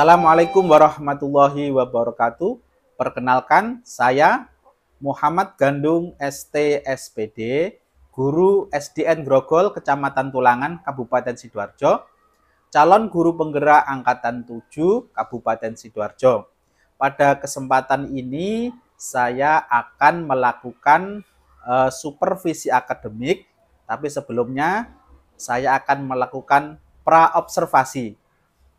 Assalamualaikum warahmatullahi wabarakatuh. Perkenalkan, saya Muhammad Gandung ST SPD, Guru SDN Grogol, Kecamatan Tulangan, Kabupaten Sidoarjo, calon guru penggerak Angkatan 7, Kabupaten Sidoarjo. Pada kesempatan ini, saya akan melakukan supervisi akademik, tapi sebelumnya saya akan melakukan pra-observasi.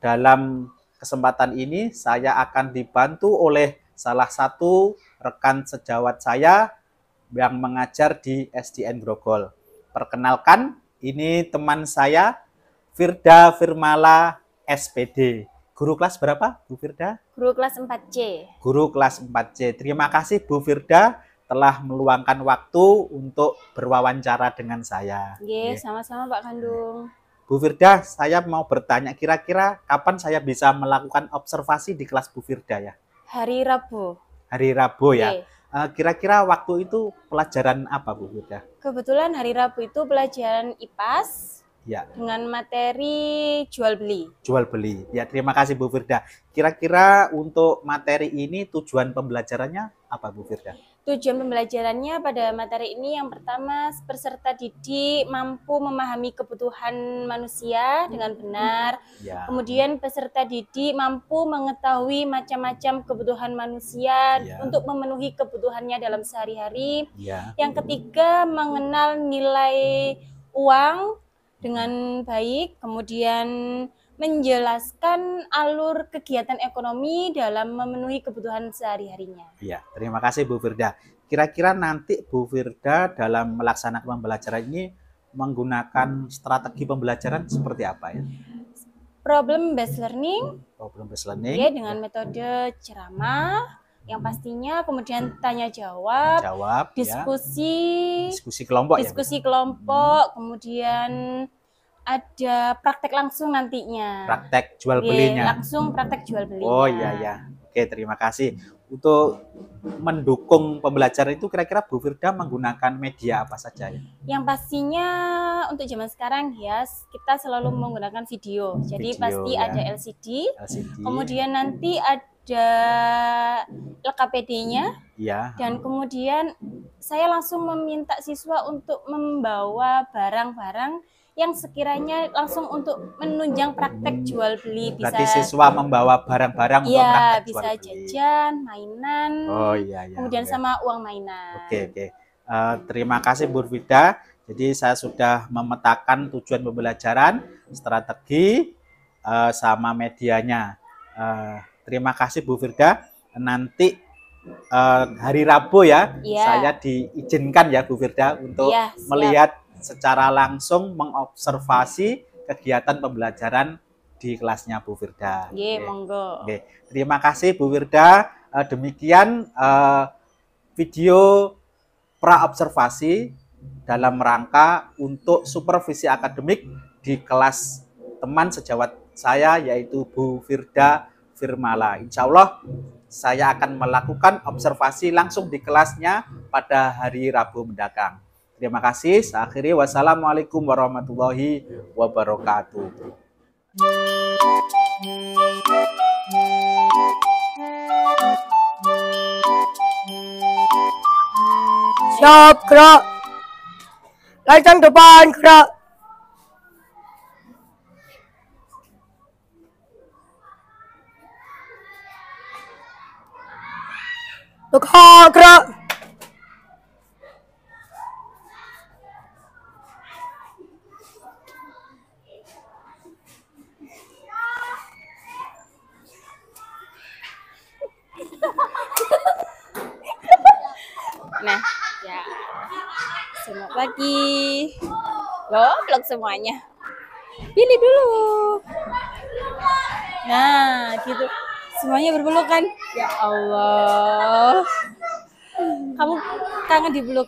Dalam kesempatan ini saya akan dibantu oleh salah satu rekan sejawat saya yang mengajar di SDN Grogol. Perkenalkan, ini teman saya Firda Firmala SPD. Guru kelas berapa, Bu Firda? Guru kelas 4C. Guru kelas 4C. Terima kasih Bu Firda telah meluangkan waktu untuk berwawancara dengan saya. Sama-sama Pak Gandung. Bu Firda, saya mau bertanya, kira-kira kapan saya bisa melakukan observasi di kelas Bu Firda ya? Hari Rabu. Hari Rabu ya. Kira-kira waktu itu pelajaran apa Bu Firda? Kebetulan hari Rabu itu pelajaran IPAS ya, dengan materi jual beli. Jual beli. Ya, terima kasih Bu Firda. Kira-kira untuk materi ini tujuan pembelajarannya apa Bu Firda? Tujuan pembelajarannya pada materi ini yang pertama, peserta didik mampu memahami kebutuhan manusia dengan benar. Ya. Kemudian peserta didik mampu mengetahui macam-macam kebutuhan manusia untuk memenuhi kebutuhannya dalam sehari-hari. Yang ketiga, mengenal nilai uang dengan baik, kemudian menjelaskan alur kegiatan ekonomi dalam memenuhi kebutuhan sehari-harinya. Ya, terima kasih Bu Firda. Kira-kira nanti Bu Firda dalam melaksanakan pembelajaran ini menggunakan strategi pembelajaran seperti apa ya? Problem based learning. Problem based learning. Ya, dengan metode ceramah yang pastinya, kemudian tanya jawab, diskusi kelompok, kemudian ada praktek langsung nantinya. Praktek jual belinya. Langsung praktek jual belinya. Oh iya. Oke, terima kasih. Untuk mendukung pembelajaran itu kira-kira Bu Firda menggunakan media apa saja ya? Yang pastinya untuk zaman sekarang ya, kita selalu menggunakan video. Jadi pasti ada LCD. Kemudian nanti ada LKPD-nya. Dan kemudian saya langsung meminta siswa untuk membawa barang-barang yang sekiranya langsung untuk menunjang praktek jual beli. Berarti siswa membawa barang-barang untuk praktek bisa jual beli. Jajan, mainan. Kemudian sama uang mainan. Oke. Terima kasih Bu Firda. Jadi saya sudah memetakan tujuan pembelajaran, strategi, sama medianya. Terima kasih Bu Firda. Nanti hari Rabu ya, saya diizinkan ya Bu Firda untuk melihat secara langsung mengobservasi kegiatan pembelajaran di kelasnya Bu Firda. Monggo. Terima kasih Bu Firda. Demikian video pra-observasi dalam rangka untuk supervisi akademik di kelas teman sejawat saya yaitu Bu Firda Firmala. Insya Allah saya akan melakukan observasi langsung di kelasnya pada hari Rabu mendatang. Terima kasih. Saya akhiri. Wassalamualaikum warahmatullahi wabarakatuh. Siap, gerak. Lajang depan, gerak. Tegak, gerak. Nah, ya. Selamat pagi. Goblok semuanya. Pilih dulu. Nah, gitu. Semuanya berpelukan. Ya Allah. Kamu kangen dipeluk.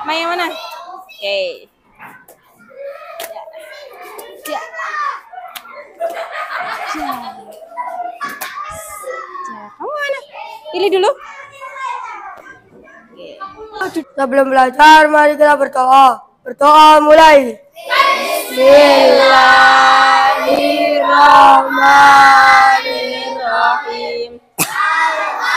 Main yang mana? Oke. Ya. Kamu mana? Pilih dulu. Sebelum belajar, mari kita berdoa. Berdoa mulai. Bismillahirrahmanirrahim. Bismillahirrahmanirrahim.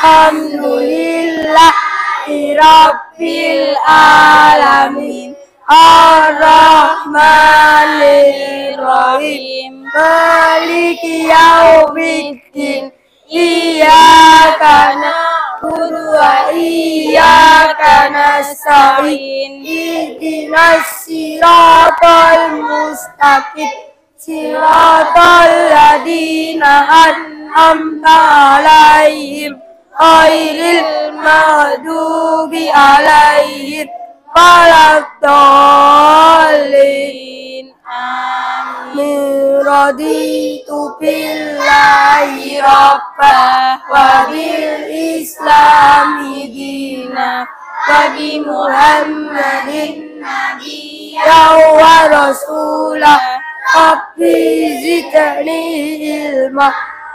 Alhamdulillahi Rabbil Alamin. Ar-Rahmanir-Rahim. Maliki Yaumiddin. Iyyaka na'budu wa iyyaka nasta'in. Ihdinas siratal mustaqim. Siratal ladzina an'amta 'alaihim ghairil maghdubi 'alaihim waladdallin. Amin. Raditu billahi rabbah wa bil islami dina wa bi Muhammadin nabiyyan wa rasulah. Rabbi zidni ilma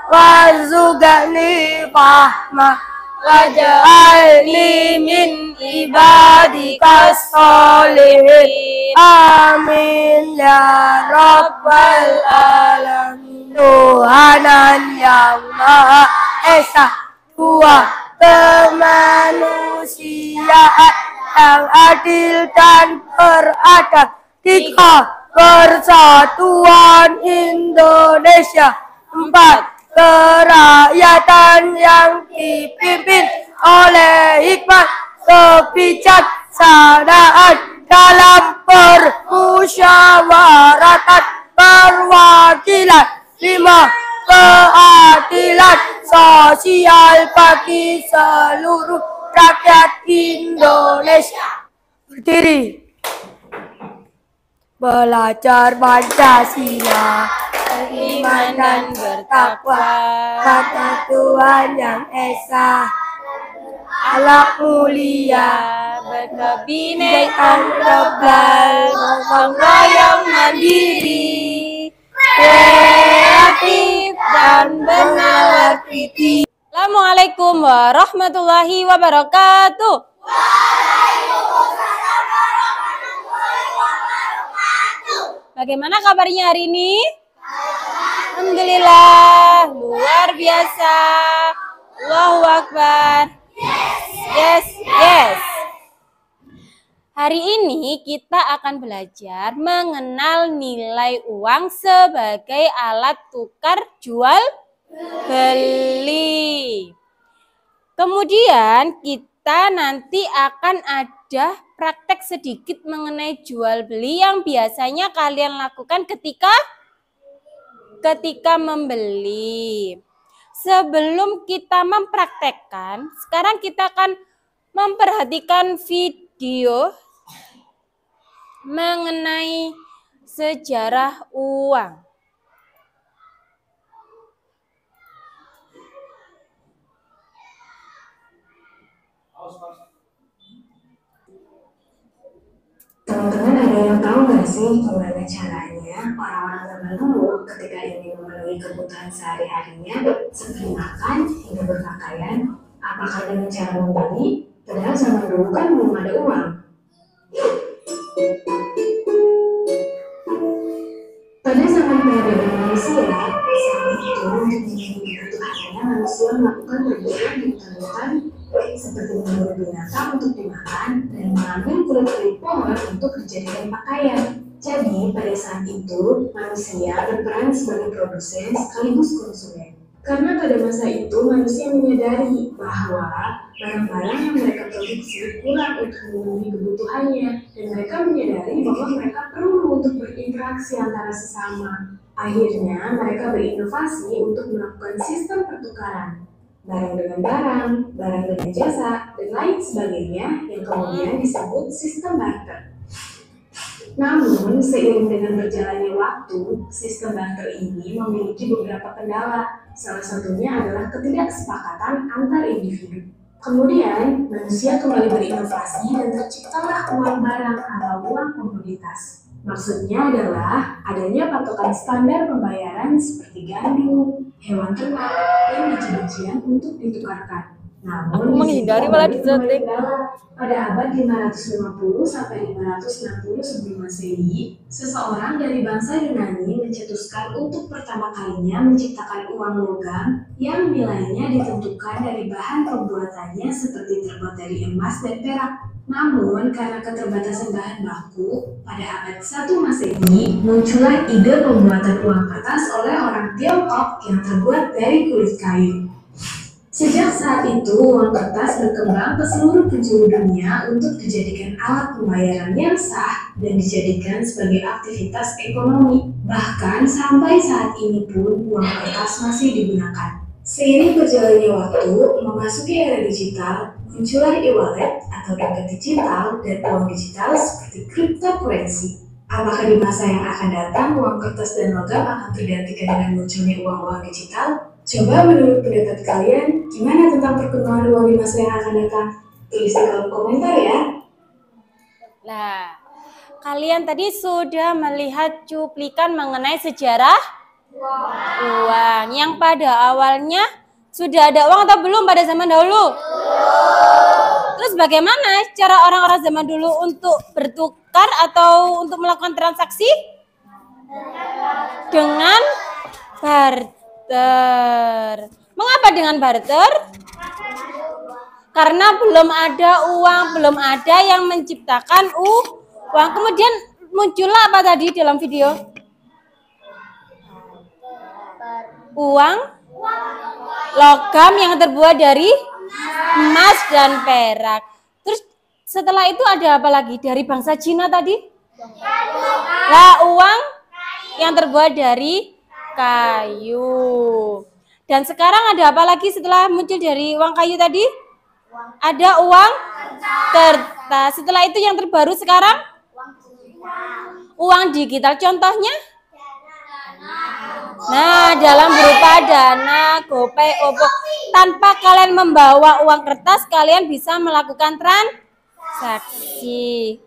warzuqni fahma waj'alni min ibadikas sholihin. Amin ya rabbal alamin. Tuhanan yang Maha Esa, Dua kemanusiaan yang adil dan beradab. Tiga, Persatuan Indonesia. Empat, kerakyatan yang dipimpin oleh hikmat kebijaksanaan dalam permusyawaratan perwakilan. Lima, keadilan sosial bagi seluruh rakyat Indonesia. Berdiri. Belajar Pancasila, beriman dan bertakwa pada Tuhan yang Esa, Allah mulia, berkebinekaan global, gotong royong mandiri, kreatif dan bernalarti. Assalamualaikum warahmatullahi wabarakatuh. Bagaimana kabarnya hari ini? Alhamdulillah, luar biasa. Allahu Akbar. Yes. Hari ini kita akan belajar mengenal nilai uang sebagai alat tukar jual beli. Kemudian kita nanti akan ada praktek sedikit mengenai jual beli yang biasanya kalian lakukan ketika membeli. Sebelum kita mempraktekkan, sekarang kita akan memperhatikan video mengenai sejarah uang. Teman-teman ada yang tahu nggak sih gimana caranya orang-orang zaman dulu ketika ingin memenuhi kebutuhan sehari-harinya seperti makan hingga berpakaian? Apakah dengan cara membeli? Padahal zaman dulu kan belum ada uang. Pada zaman peradaban manusia, saat itu untuk memenuhi kebutuhannya manusia melakukan perbuatan di hutan-hutan seperti memburu binatang untuk dimakan dan mengambil kulit-kulit pohon untuk dijadikan pakaian. Jadi pada saat itu manusia berperan sebagai produsen sekaligus konsumen. Karena pada masa itu manusia menyadari bahwa barang-barang yang mereka produksi kurang untuk memenuhi kebutuhannya dan mereka menyadari bahwa mereka perlu untuk berinteraksi antara sesama. Akhirnya mereka berinovasi untuk melakukan sistem pertukaran. Barang dengan barang, barang dengan jasa, dan lain sebagainya yang kemudian disebut sistem barter. Namun, seiring dengan berjalannya waktu, sistem barter ini memiliki beberapa kendala. Salah satunya adalah ketidaksepakatan antar individu. Kemudian, manusia kembali berinovasi dan terciptalah uang barang atau uang komoditas. Maksudnya adalah adanya patokan standar pembayaran seperti gandum, hewan ternak, dan biji-bijian untuk ditukarkan. Namun, menghindari malah disetting. Pada abad 550 sampai 560 sebelum Masehi, seseorang dari bangsa Yunani mencetuskan untuk pertama kalinya menciptakan uang logam yang nilainya ditentukan dari bahan pembuatannya seperti terbuat dari emas dan perak. Namun, karena keterbatasan bahan baku, pada abad 1 Masehi, muncullah ide pembuatan uang kertas oleh orang Tiongkok yang terbuat dari kulit kayu. Sejak saat itu, uang kertas berkembang ke seluruh penjuru dunia untuk dijadikan alat pembayaran yang sah dan dijadikan sebagai aktivitas ekonomi. Bahkan sampai saat ini pun uang kertas masih digunakan. Seiring berjalannya waktu, memasuki era digital, muncullah e-wallet atau dompet digital dan uang digital seperti cryptocurrency. Apakah di masa yang akan datang, uang kertas dan logam akan tergantikan dengan munculnya uang-uang digital? Coba menurut pendapat kalian, gimana tentang perkembangan uang di masa yang akan datang? Tulis di kolom komentar ya. Nah, kalian tadi sudah melihat cuplikan mengenai sejarah uang. Yang pada awalnya sudah ada uang atau belum pada zaman dahulu? Terus bagaimana cara orang-orang zaman dulu untuk bertukar atau untuk melakukan transaksi? Dengan barter. Mengapa dengan barter? Karena belum ada uang, belum ada yang menciptakan uang. Kemudian muncullah apa tadi dalam video? Uang logam yang terbuat dari emas dan perak. Terus setelah itu ada apa lagi? Dari bangsa Cina tadi? Lah, uang yang terbuat dari kayu. Dan sekarang ada apa lagi setelah muncul dari uang kayu tadi? Ada uang kertas. Setelah itu yang terbaru sekarang? Uang digital. Contohnya? Nah, dalam berupa Dana, GoPay, OVO. Tanpa kalian membawa uang kertas, kalian bisa melakukan transaksi.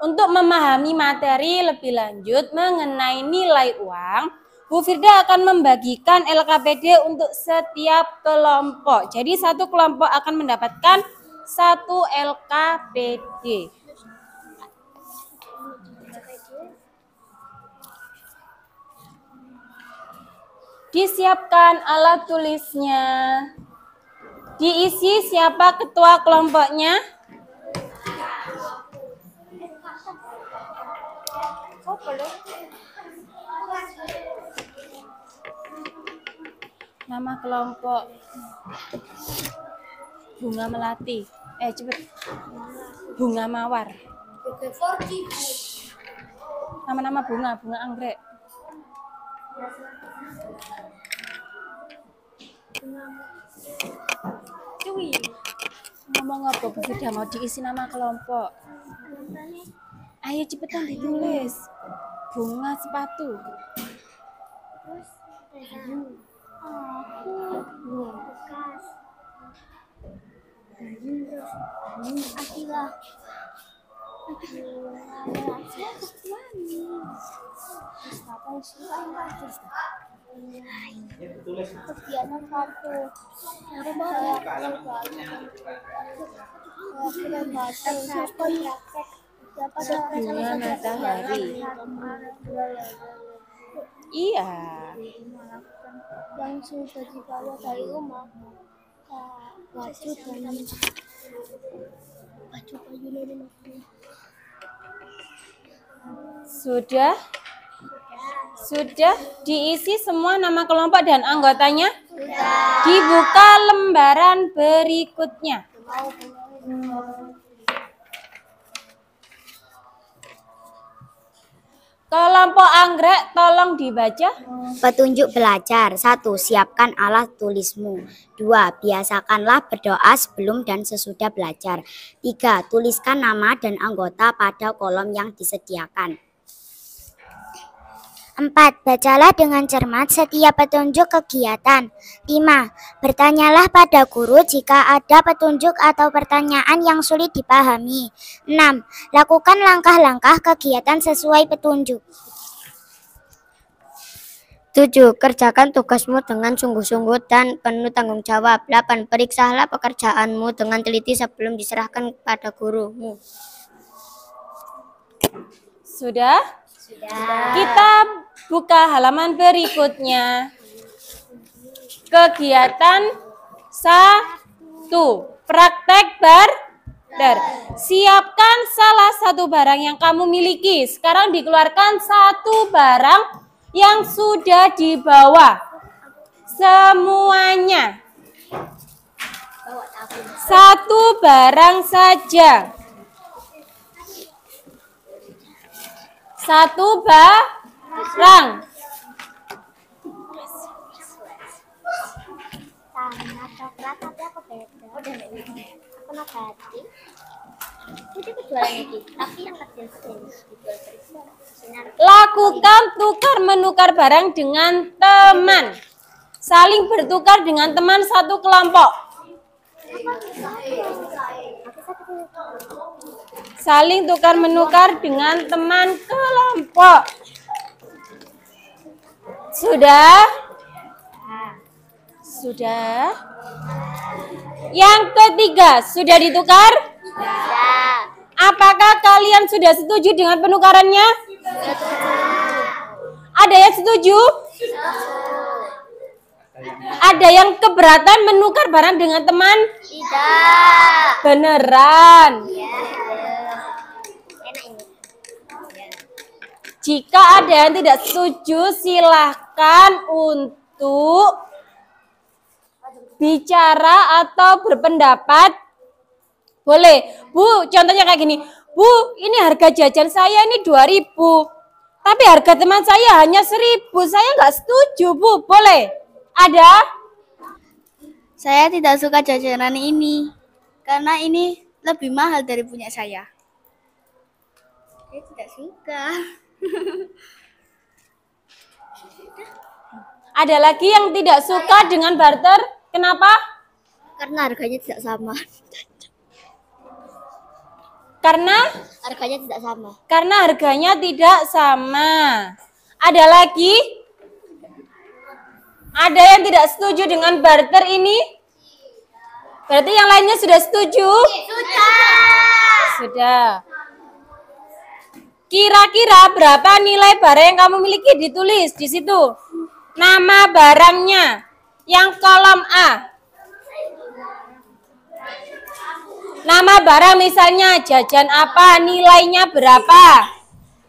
Untuk memahami materi lebih lanjut mengenai nilai uang, Bu Firda akan membagikan LKPD untuk setiap kelompok. Jadi satu kelompok akan mendapatkan 1 LKPD. Disiapkan alat tulisnya. Diisi siapa ketua kelompoknya? Nama kelompok Bunga Melati. Cepet. Bunga Mawar. Nama-nama bunga anggrek. Cuy. Ngomong apa? Bu Firda mau diisi nama kelompok. Ayo cepetan ditulis. Bunga sepatu. Terus aku bekas Akila kegiatan kartu Bunga matahari. Iya. yang sudah dibawa dari rumah baju dan baju dari Sudah diisi semua nama kelompok dan anggotanya? Dibuka lembaran berikutnya. Kelompok anggrek tolong dibaca. Petunjuk belajar. 1. Siapkan alat tulismu. 2. Biasakanlah berdoa sebelum dan sesudah belajar. 3. Tuliskan nama dan anggota pada kolom yang disediakan. 4. Bacalah dengan cermat setiap petunjuk kegiatan. 5. Bertanyalah pada guru jika ada petunjuk atau pertanyaan yang sulit dipahami. 6. Lakukan langkah-langkah kegiatan sesuai petunjuk. 7. Kerjakan tugasmu dengan sungguh-sungguh dan penuh tanggung jawab. 8. Periksalah pekerjaanmu dengan teliti sebelum diserahkan kepada gurumu. Sudah? Sudah. Kita buka halaman berikutnya. Kegiatan 1. Praktek barter. Siapkan salah satu barang yang kamu miliki. Sekarang dikeluarkan satu barang yang sudah dibawa. Semuanya. Satu barang saja. Satu barang. Sama coklat tapi aku beda. Aku nabati. Itu jualan ini, tapi yang kecil-kecil dijual sinar. Lakukan tukar menukar barang dengan teman. Saling bertukar dengan teman satu kelompok. Saling tukar menukar dengan teman kelompok. Sudah? Sudah. Yang ketiga, sudah ditukar? Apakah kalian sudah setuju dengan penukarannya? Ada yang setuju? Ada yang keberatan menukar barang dengan teman? Tidak. Beneran. Enak ini. Jika ada yang tidak setuju, silahkan untuk bicara atau berpendapat. Boleh. Bu, contohnya kayak gini. Bu, ini harga jajan saya ini 2.000. Tapi harga teman saya hanya 1.000. Saya nggak setuju, Bu. Boleh? Ada? Saya tidak suka jajanan ini, karena ini lebih mahal dari punya saya. Saya tidak suka. Ada lagi yang tidak suka dengan barter? Kenapa? Karena harganya tidak sama. Karena? Harganya tidak sama. Karena harganya tidak sama. Ada lagi? Ada yang tidak setuju dengan barter ini? Berarti yang lainnya sudah setuju? Sudah. Kira-kira berapa nilai barang yang kamu miliki? Ditulis di situ. Nama barangnya. Yang kolom A. Nama barang misalnya jajan apa, nilainya berapa.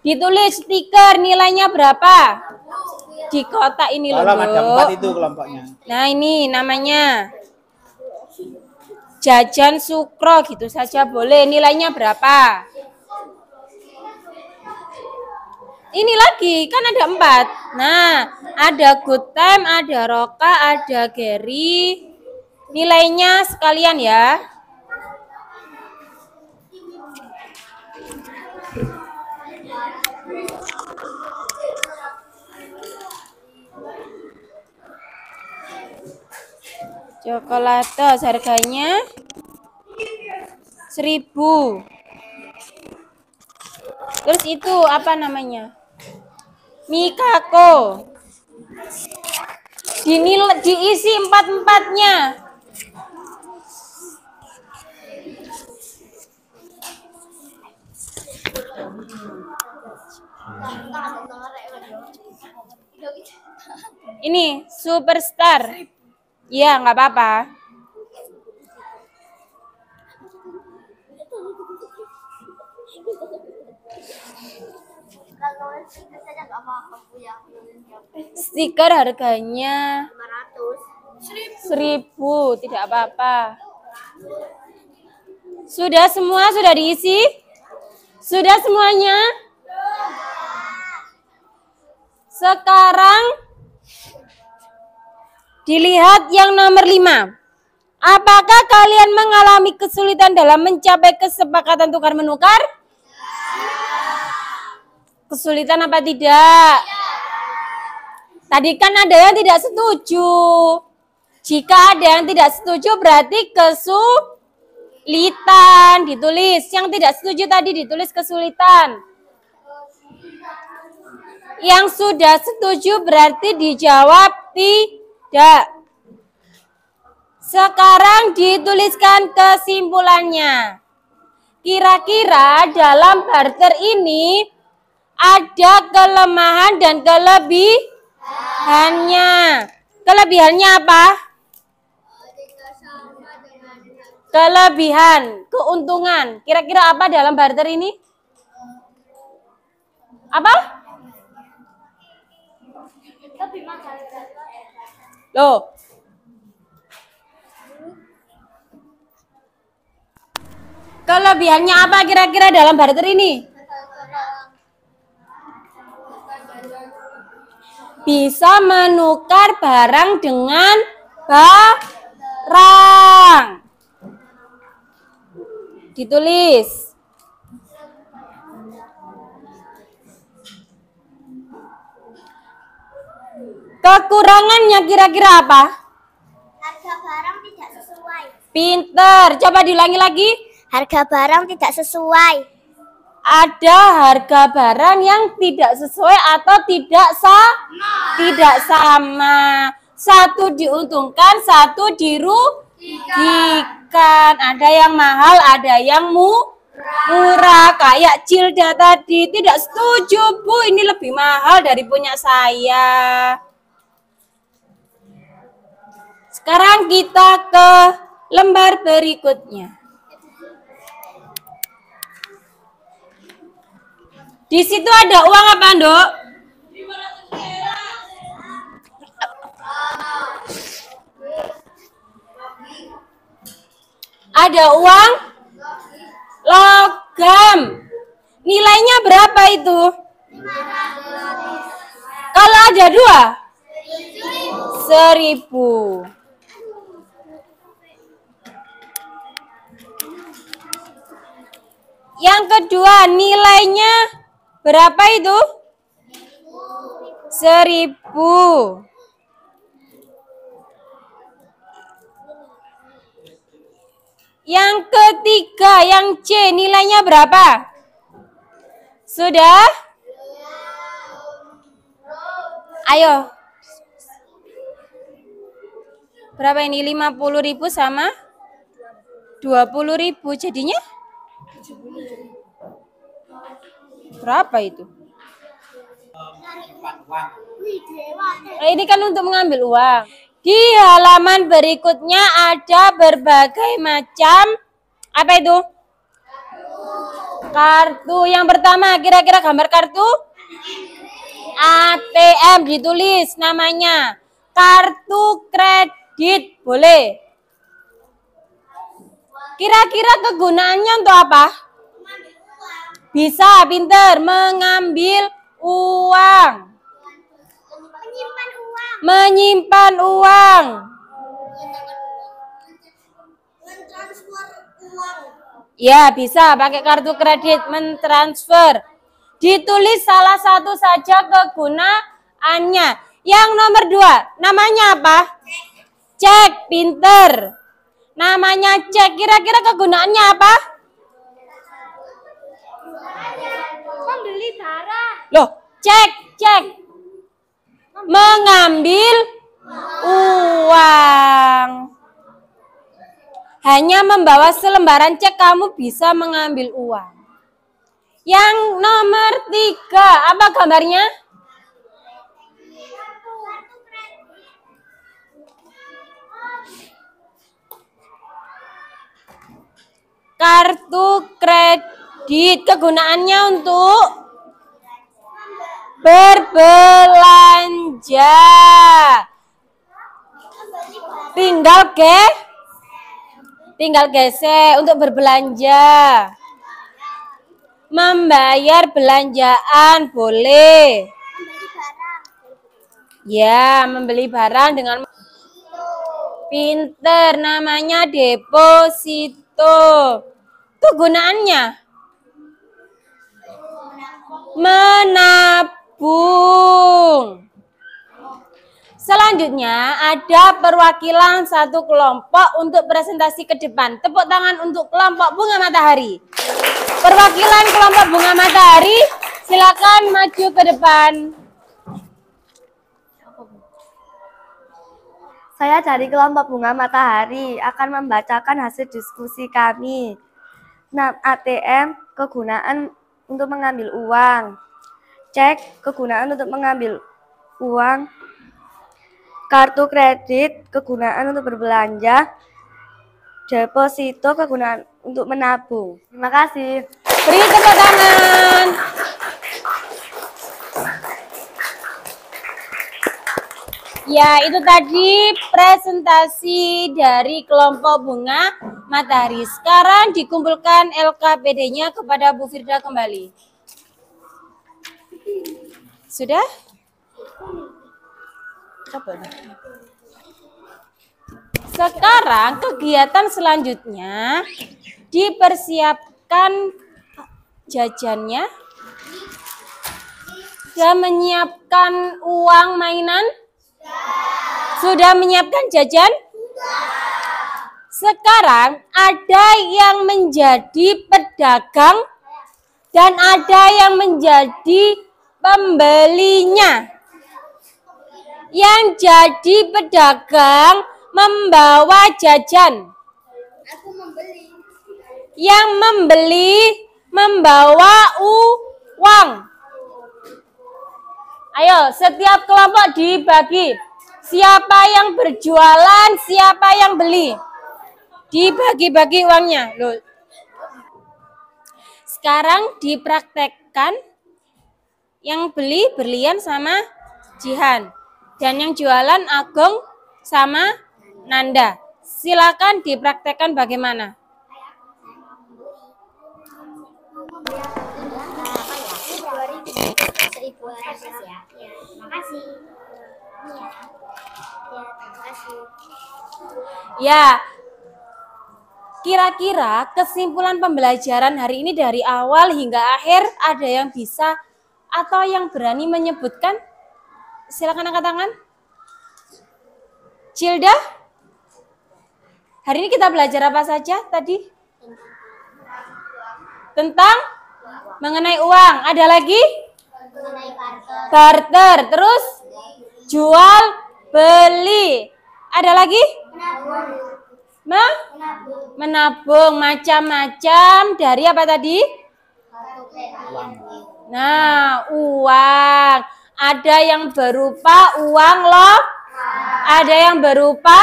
Ditulis stiker nilainya berapa. Di kotak ini loh. Kolom ada 4 itu kelompoknya. Nah ini namanya jajan sukro gitu saja boleh. Nilainya berapa? Ini lagi kan ada 4. Nah ada good time, ada Roka, ada Gary. Nilainya sekalian ya. Coklatos harganya 1.000. Terus itu apa namanya? Mikako. Diisi 4-4-nya. Ini superstar. Iya, nggak apa-apa. Stiker harganya 1.000, tidak apa-apa. Sudah semua, sudah diisi? Sudah semuanya? Sekarang dilihat yang nomor 5. Apakah kalian mengalami kesulitan dalam mencapai kesepakatan tukar menukar? Kesulitan apa tidak? Tadi kan ada yang tidak setuju. Jika ada yang tidak setuju berarti kesulitan. Ditulis. Yang tidak setuju tadi ditulis kesulitan. Yang sudah setuju berarti dijawab tidak. Sekarang dituliskan kesimpulannya. Kira-kira dalam barter ini ada kelemahan dan kelebihannya. Kelebihannya apa? Kelebihan, keuntungan. Kira-kira apa dalam barter ini? Apa? Loh. Kelebihannya apa kira-kira dalam barter ini? Bisa menukar barang dengan barang. Ditulis. Kekurangannya kira-kira apa? Harga barang tidak sesuai. Pinter. Coba diulangi lagi. Harga barang tidak sesuai. Ada harga barang yang tidak sesuai atau tidak sama. Satu diuntungkan, satu dirugikan. Ada yang mahal, ada yang murah. Kayak Cilda tadi tidak setuju, Bu. Ini lebih mahal dari punya saya. Sekarang kita ke lembar berikutnya. Di situ ada uang apa, Nduk? Ada uang logam. Nilainya berapa itu? 500. Kalau ada 2? 1.000. Yang kedua, nilainya berapa itu? 1.000. Yang ketiga, yang C, nilainya berapa? Sudah? Ayo. Berapa ini? 50.000 sama 20.000. Jadinya? Berapa itu? Nah, ini kan untuk mengambil uang. Di halaman berikutnya ada berbagai macam apa itu? Kartu. Yang pertama, kira-kira gambar kartu? ATM, ditulis namanya. Kartu kredit, boleh. Kira-kira kegunaannya untuk apa? Bisa, pinter, mengambil uang. Menyimpan uang. Mentransfer uang. Ya, bisa pakai kartu kredit, mentransfer. Ditulis salah satu saja kegunaannya. Yang nomor 2, namanya apa? Cek, pinter. Namanya cek, kira-kira kegunaannya apa? Membeli barang. Loh, cek. Mengambil uang. Hanya membawa selembaran cek kamu bisa mengambil uang. Yang nomor 3, apa gambarnya? Kartu kredit, kegunaannya untuk berbelanja. Tinggal gesek untuk berbelanja. Membayar belanjaan boleh. Ya, membeli barang dengan pinter, namanya deposito. Kegunaannya menabung. Selanjutnya ada perwakilan satu kelompok untuk presentasi ke depan. Tepuk tangan untuk kelompok bunga matahari. Perwakilan kelompok bunga matahari, silakan maju ke depan. Saya dari kelompok Bunga Matahari akan membacakan hasil diskusi kami. ATM kegunaan untuk mengambil uang. Cek kegunaan untuk mengambil uang. Kartu kredit kegunaan untuk berbelanja. Deposito kegunaan untuk menabung. Terima kasih. Beri tepuk tangan. Ya, itu tadi presentasi dari kelompok Bunga Matahari. Sekarang dikumpulkan LKPD-nya kepada Bu Firda kembali. Sudah? Sekarang kegiatan selanjutnya dipersiapkan jajannya. Sudah menyiapkan uang mainan? Sudah menyiapkan jajan? Sekarang ada yang menjadi pedagang dan ada yang menjadi pembelinya. Yang jadi pedagang membawa jajan. Yang membeli membawa uang. Ayo, setiap kelompok dibagi. Siapa yang berjualan, siapa yang beli. Dibagi-bagi uangnya. Loh. Sekarang dipraktekkan yang beli Berlian sama Jihan. Dan yang jualan Agung sama Nanda. Silakan dipraktekkan bagaimana. Ya, kira-kira kesimpulan pembelajaran hari ini dari awal hingga akhir ada yang bisa atau yang berani menyebutkan? Silakan angkat tangan. Cilda? Hari ini kita belajar apa saja tadi? Tentang mengenai uang. Ada lagi? Barter. Terus jual beli. Ada lagi? Menabung. Macam-macam dari apa tadi? Nah, uang. Ada yang berupa uang loh. Ada yang berupa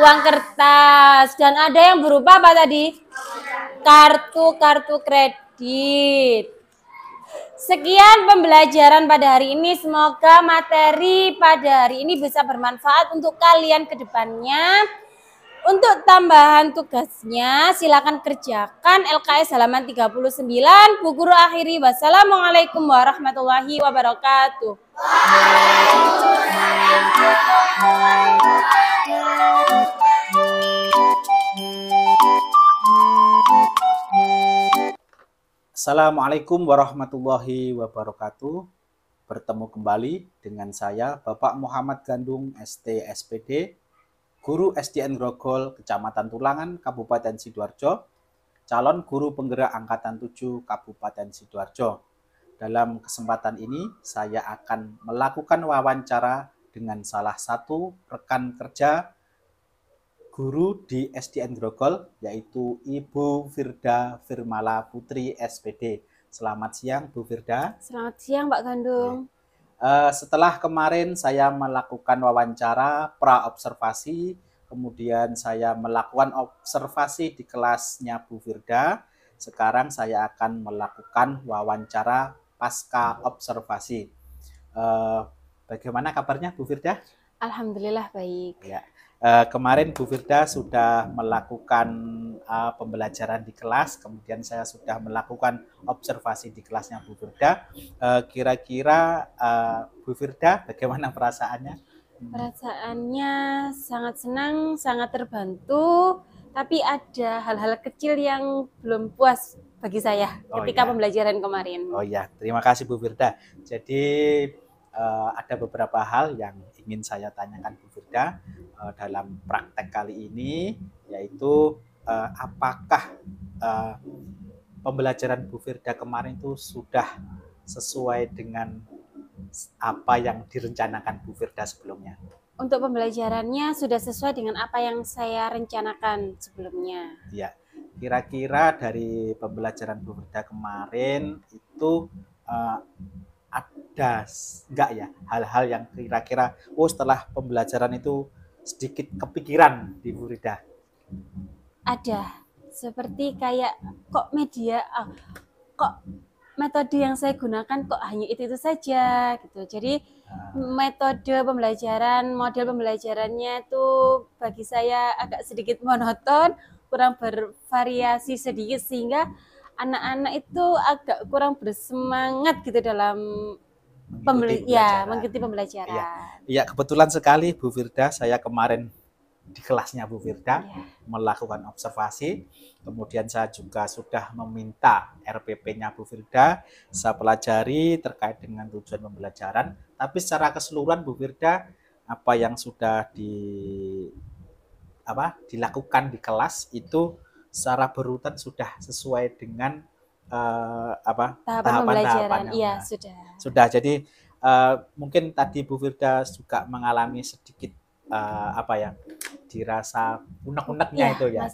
uang kertas. Dan ada yang berupa apa tadi? Kartu kredit. Sekian pembelajaran pada hari ini. Semoga materi pada hari ini bisa bermanfaat untuk kalian ke depannya. Untuk tambahan tugasnya silakan kerjakan LKS halaman 39. Bu Guru akhiri. Wassalamualaikum warahmatullahi wabarakatuh. Assalamualaikum warahmatullahi wabarakatuh. Bertemu kembali dengan saya Bapak Muhammad Gandung ST SPD, Guru SDN Grogol, Kecamatan Tulangan, Kabupaten Sidoarjo, calon guru penggerak Angkatan 7 Kabupaten Sidoarjo. Dalam kesempatan ini saya akan melakukan wawancara dengan salah satu rekan kerja guru di SDN Grogol, yaitu Ibu Firda Firmala Putri SPD. Selamat siang Bu Firda. Selamat siang Pak Gandung. Setelah kemarin saya melakukan wawancara pra-observasi, kemudian saya melakukan observasi di kelasnya Bu Firda. Sekarang saya akan melakukan wawancara pasca observasi. Bagaimana kabarnya Bu Firda? Alhamdulillah baik. Ya. Kemarin Bu Firda sudah melakukan pembelajaran di kelas, kemudian saya sudah melakukan observasi di kelasnya Bu Firda. Kira-kira Bu Firda bagaimana perasaannya? Perasaannya sangat senang, sangat terbantu, tapi ada hal-hal kecil yang belum puas bagi saya ketika pembelajaran kemarin. Oh ya, terima kasih Bu Firda. Jadi ada beberapa hal yang ingin saya tanyakan Bu Firda dalam praktek kali ini, yaitu apakah pembelajaran Bu Firda kemarin itu sudah sesuai dengan apa yang direncanakan Bu Firda sebelumnya? untuk pembelajarannya sudah sesuai dengan apa yang saya rencanakan sebelumnya. Ya, kira-kira dari pembelajaran Bu Firda kemarin itu ada enggak ya hal-hal yang kira-kira setelah pembelajaran itu sedikit kepikiran di Bu Firda? Ada, seperti kayak kok kok metode yang saya gunakan kok hanya itu saja gitu. Jadi metode pembelajaran, model pembelajarannya itu bagi saya agak sedikit monoton, kurang bervariasi sedikit sehingga anak-anak itu agak kurang bersemangat gitu dalam mengikuti pembelajaran. Iya, kebetulan sekali Bu Firda, saya kemarin di kelasnya Bu Firda melakukan observasi, kemudian saya juga sudah meminta RPP-nya Bu Firda, saya pelajari terkait dengan tujuan pembelajaran, tapi secara keseluruhan Bu Firda apa yang sudah dilakukan di kelas itu secara berurutan sudah sesuai dengan tahapan-tahapannya. Iya, sudah. Jadi mungkin tadi Bu Firda juga mengalami sedikit dirasa unek-uneknya itu ya.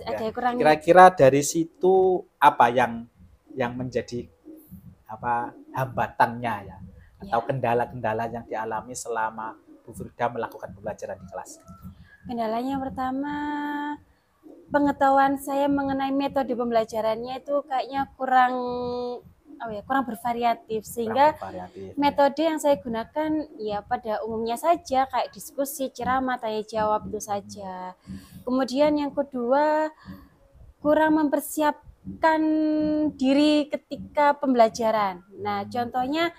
Kira-kira dari situ apa yang menjadi hambatannya ya, atau kendala-kendala yang dialami selama Bu Firda melakukan pembelajaran di kelas? Kendalanya yang pertama, pengetahuan saya mengenai metode pembelajarannya itu kayaknya kurang bervariatif, sehingga metode yang saya gunakan ya pada umumnya saja kayak diskusi, ceramah, tanya jawab itu saja. Kemudian yang kedua, kurang mempersiapkan diri ketika pembelajaran. Nah, contohnya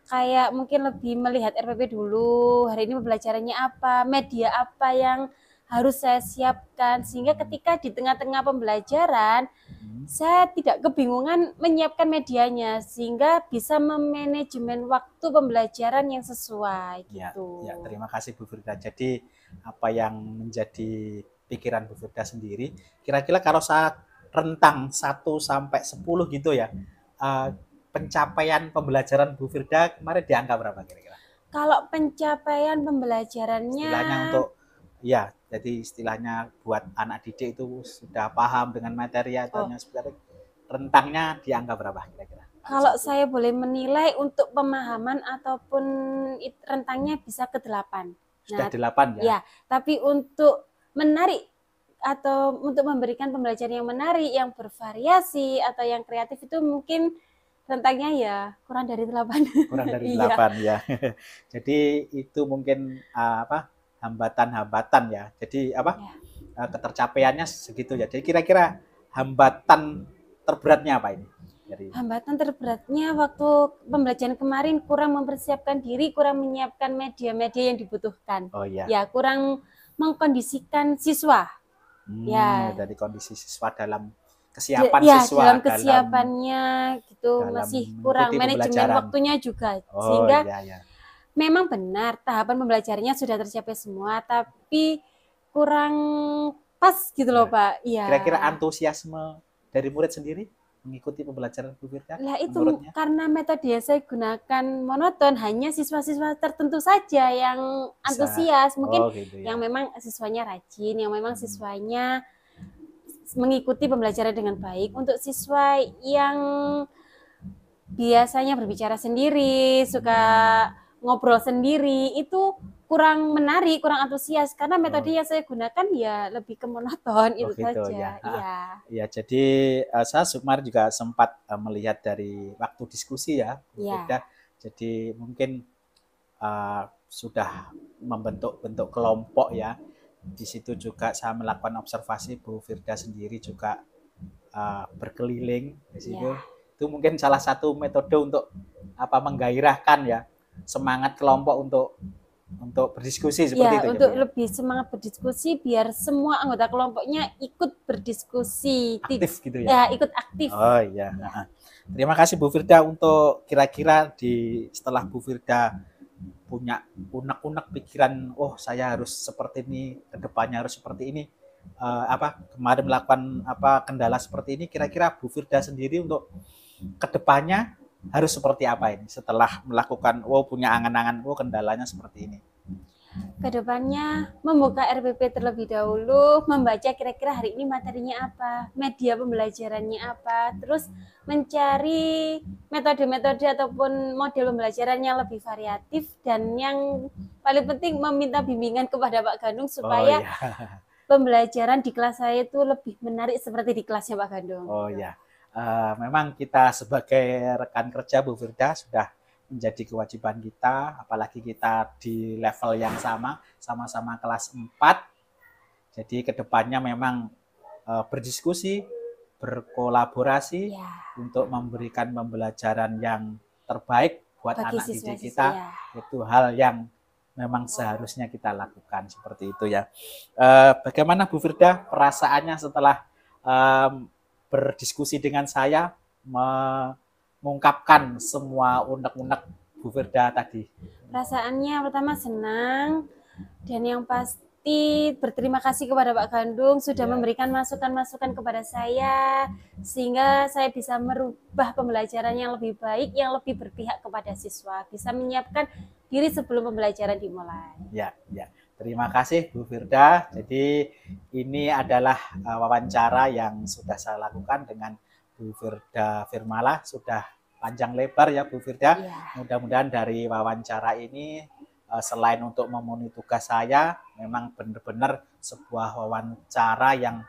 kayak mungkin lebih melihat RPP dulu, hari ini pembelajarannya apa, media apa yang harus saya siapkan, sehingga ketika di tengah-tengah pembelajaran saya tidak kebingungan menyiapkan medianya, sehingga bisa memanajemen waktu pembelajaran yang sesuai gitu. Ya, terima kasih Bu Firda. Jadi apa yang menjadi pikiran Bu Firda sendiri, kira-kira kalau saya rentang 1 sampai 10 gitu ya, pencapaian pembelajaran Bu Firda kemarin di angka berapa kira-kira? Kalau pencapaian pembelajarannya istilahnya untuk jadi istilahnya buat anak didik itu sudah paham dengan materi atau sebenarnya rentangnya di angka berapa kira-kira? Kalau saya boleh menilai untuk pemahaman ataupun rentangnya bisa ke 8. Sudah 8 ya? Ya, tapi untuk menarik atau untuk memberikan pembelajaran yang menarik, yang bervariasi atau yang kreatif itu mungkin rentangnya ya kurang dari 8. Kurang dari 8 ya. Jadi itu mungkin hambatan-hambatan ya. Jadi ketercapaiannya segitu ya. Jadi kira-kira hambatan terberatnya apa ini? Hambatan terberatnya waktu pembelajaran kemarin kurang mempersiapkan diri, kurang menyiapkan media-media yang dibutuhkan. Ya, kurang mengkondisikan siswa. Dari kondisi siswa dalam kesiapan siswa dalam kesiapannya gitu masih kurang, manajemen waktunya juga, sehingga memang benar tahapan pembelajarannya sudah tercapai semua, tapi kurang pas gitu loh Pak. Kira-kira antusiasme dari murid sendiri mengikuti pembelajaran Bu Firda? Itu karena metode yang saya gunakan monoton, hanya siswa-siswa tertentu saja yang antusias, mungkin yang memang siswanya rajin, yang memang siswanya mengikuti pembelajaran dengan baik. Untuk siswa yang biasanya berbicara sendiri, suka ngobrol sendiri, itu kurang menarik, kurang antusias karena metode yang saya gunakan ya lebih ke monoton itu saja. Ya, jadi saya kemarin juga sempat melihat dari waktu diskusi ya, Bu Firda. Jadi mungkin sudah membentuk kelompok ya. Di situ juga saya melakukan observasi, Bu Firda sendiri juga berkeliling di situ. Itu mungkin salah satu metode untuk menggairahkan ya semangat kelompok untuk berdiskusi seperti itu. Untuk lebih semangat berdiskusi biar semua anggota kelompoknya ikut berdiskusi. Aktif gitu ya? Ikut aktif. Oh iya. Terima kasih Bu Firda. Untuk kira-kira setelah Bu Firda punya unek-unek pikiran, saya harus seperti ini, kedepannya harus seperti ini, kemarin melakukan kendala seperti ini, kira-kira Bu Firda sendiri untuk kedepannya harus seperti apa ini setelah melakukan punya angan-angan kendalanya seperti ini? Kedepannya membuka RPP terlebih dahulu, membaca kira-kira hari ini materinya apa, media pembelajarannya apa, terus mencari metode-metode ataupun model pembelajaran yang lebih variatif, dan yang paling penting meminta bimbingan kepada Pak Gandung supaya pembelajaran di kelas saya itu lebih menarik seperti di kelasnya Pak Gandung. Oh ya, memang kita sebagai rekan kerja Bu Firda sudah menjadi kewajiban kita, apalagi kita di level yang sama-sama kelas 4. Jadi kedepannya memang berdiskusi, berkolaborasi untuk memberikan pembelajaran yang terbaik buat Bagi anak didik siswa-siswa, kita. Itu hal yang memang seharusnya kita lakukan seperti itu ya. Bagaimana Bu Firda perasaannya setelah berdiskusi dengan saya, mengungkapkan semua unek-unek Bu Firda tadi? Perasaannya pertama senang, dan yang pasti berterima kasih kepada Pak Gandung sudah memberikan masukan-masukan kepada saya, sehingga saya bisa merubah pembelajaran yang lebih baik, yang lebih berpihak kepada siswa, bisa menyiapkan diri sebelum pembelajaran dimulai. Ya. Terima kasih Bu Firda. Jadi ini adalah wawancara yang sudah saya lakukan dengan Bu Firda Firmalah. Sudah panjang lebar ya Bu Firda. Mudah-mudahan dari wawancara ini selain untuk memenuhi tugas saya, memang benar-benar sebuah wawancara yang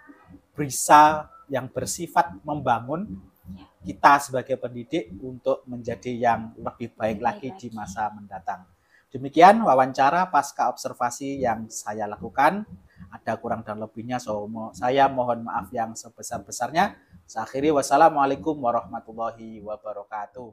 bisa, yang bersifat membangun kita sebagai pendidik untuk menjadi yang lebih baik lagi di masa mendatang. Demikian wawancara pasca observasi yang saya lakukan. Ada kurang dan lebihnya, saya mohon maaf yang sebesar-besarnya. Saya akhiri, wassalamualaikum warahmatullahi wabarakatuh.